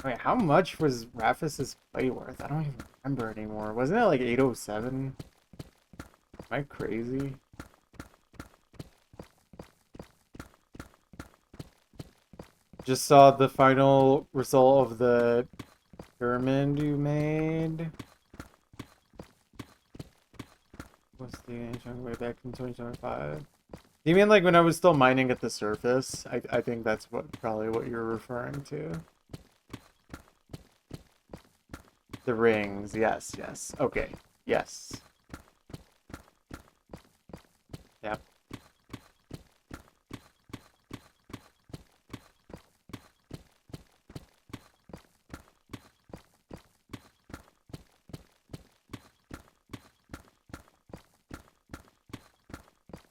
Wait, how much was Raffis's play worth? I don't even remember anymore. Wasn't it like 807? Am I crazy? Just saw the final result of the pyramid you made. What's the chunk way back in 2025? Do you mean like when I was still mining at the surface? I think that's probably what you're referring to. The rings, yes, yes. Okay, yes. Yep.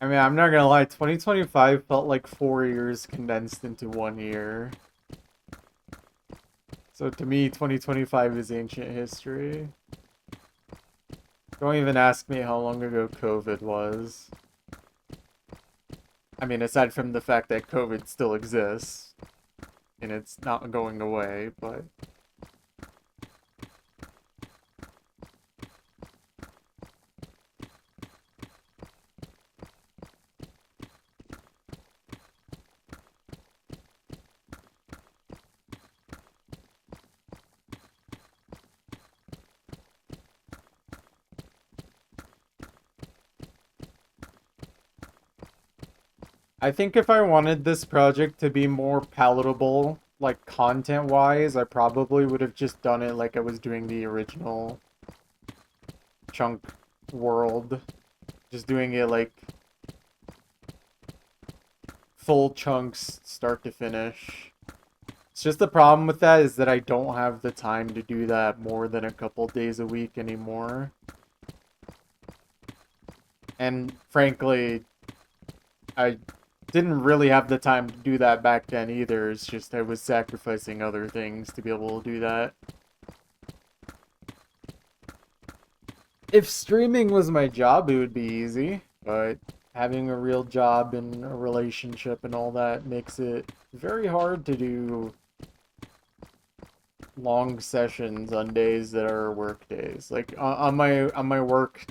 I mean, I'm not gonna lie, 2025 felt like 4 years condensed into 1 year. So to me, 2025 is ancient history. Don't even ask me how long ago COVID was. I mean, aside from the fact that COVID still exists, and it's not going away, but... I think if I wanted this project to be more palatable, like content-wise, I probably would have just done it like I was doing the original Chunk world. Just doing it like full chunks, start to finish. It's just the problem with that is that I don't have the time to do that more than a couple days a week anymore. And frankly, I didn't really have the time to do that back then either. It's just I was sacrificing other things to be able to do that. If streaming was my job, it would be easy, but having a real job and a relationship and all that makes it very hard to do long sessions on days that are work days. Like on my work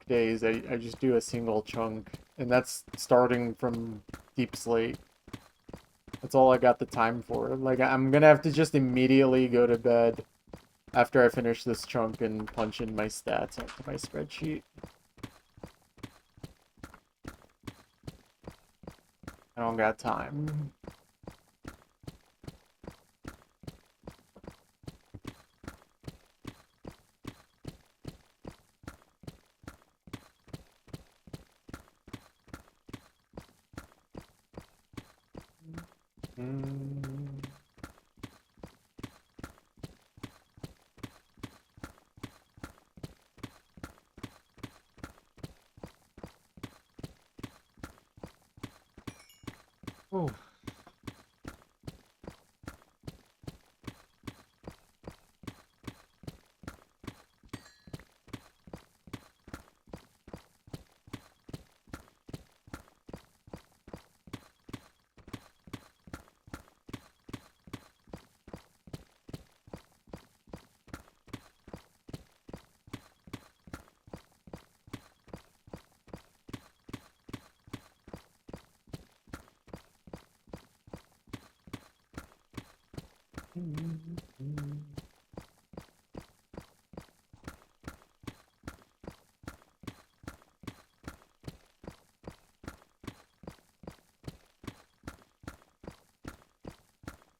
days, I just do a single chunk, and that's starting from Deep Slate. That's all I got the time for. Like I'm gonna have to just immediately go to bed after I finish this chunk and punch in my stats onto my spreadsheet. I don't got time. Mm. Oh.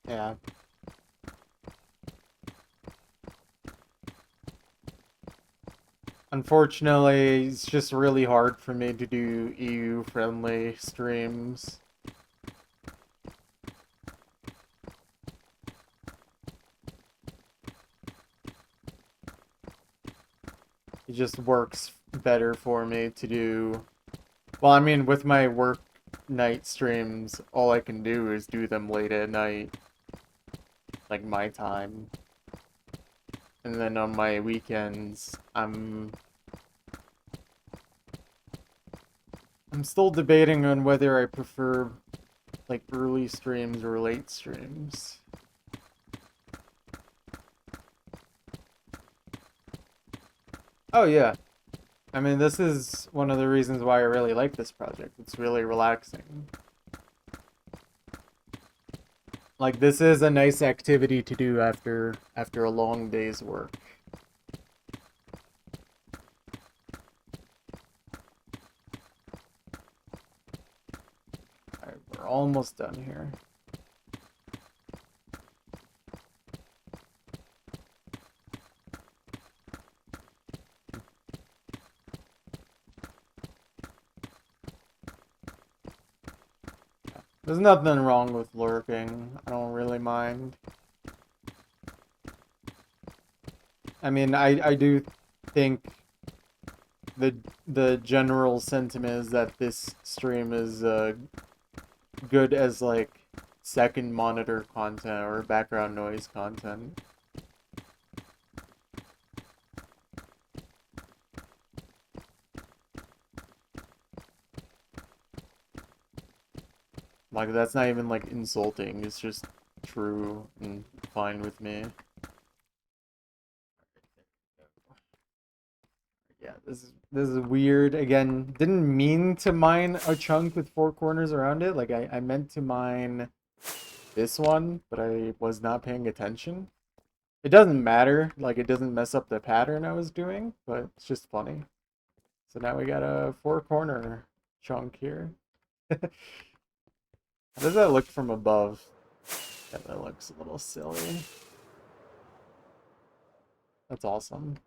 Yeah. Unfortunately, it's just really hard for me to do EU-friendly streams. It just works better for me to do... Well, I mean, with my work night streams, all I can do is do them late at night. Like my time. And then on my weekends, I'm still debating on whether I prefer like early streams or late streams. Oh yeah. I mean, this is one of the reasons why I really like this project. It's really relaxing. Like this is a nice activity to do after a long day's work. All right, we're almost done here. There's nothing wrong with lurking. I don't really mind. I mean, I do think the general sentiment is that this stream is good as like second monitor content or background noise content. Like that's not even like insulting, it's just true and fine with me. Yeah, this is weird. Again, didn't mean to mine a chunk with four corners around it. Like I meant to mine this one, but I was not paying attention. It doesn't matter, like it doesn't mess up the pattern I was doing, but it's just funny. So now we got a four corner chunk here. How does that look from above? Yeah, that looks a little silly. That's awesome.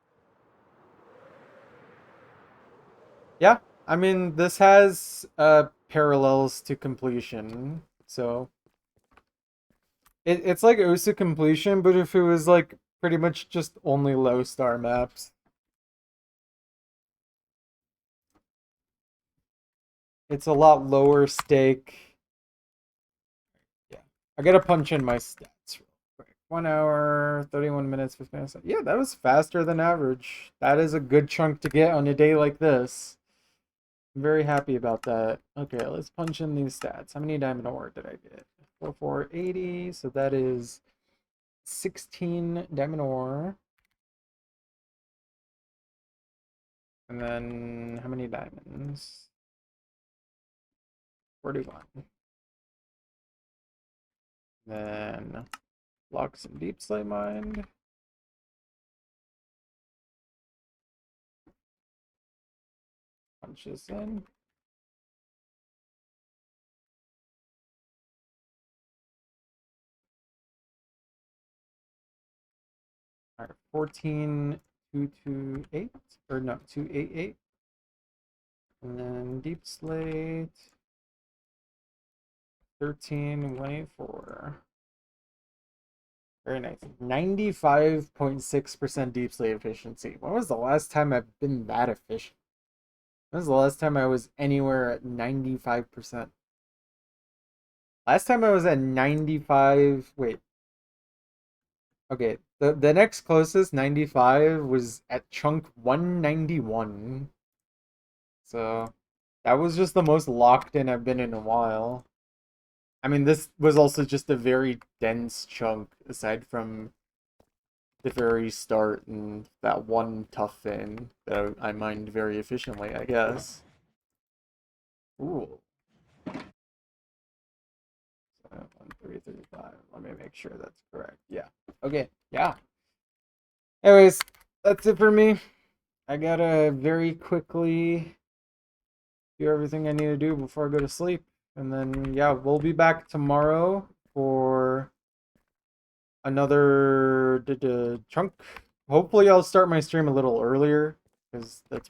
Yeah, I mean, this has parallels to completion, so it's like Osu completion, but if it was like pretty much just only low star maps. It's a lot lower stake. Yeah, I gotta punch in my stats real quick. 1 hour, 31 minutes, 15 minutes. Yeah, that was faster than average. That is a good chunk to get on a day like this. I'm very happy about that. Okay, let's punch in these stats. How many diamond ore did I get? 4480, so that is 16 diamond ore. And then how many diamonds? 41. Then blocks and deep slate mine. Punch this in. All right, 14,228, or no, 288. And then deep slate, 13,184. Very nice. 95.6% deep slate efficiency. When was the last time I've been that efficient? When was the last time I was anywhere at 95%? Last time I was at 95. Wait. Okay. The next closest 95 was at chunk 191. So that was just the most locked in I've been in a while. I mean, this was also just a very dense chunk aside from the very start and that one tough fin that I mined very efficiently, I guess. Ooh. 1335. Let me make sure that's correct. Yeah. Okay. Yeah. Anyways, that's it for me. I gotta very quickly do everything I need to do before I go to sleep. And then, yeah, we'll be back tomorrow for another chunk. Hopefully, I'll start my stream a little earlier because that's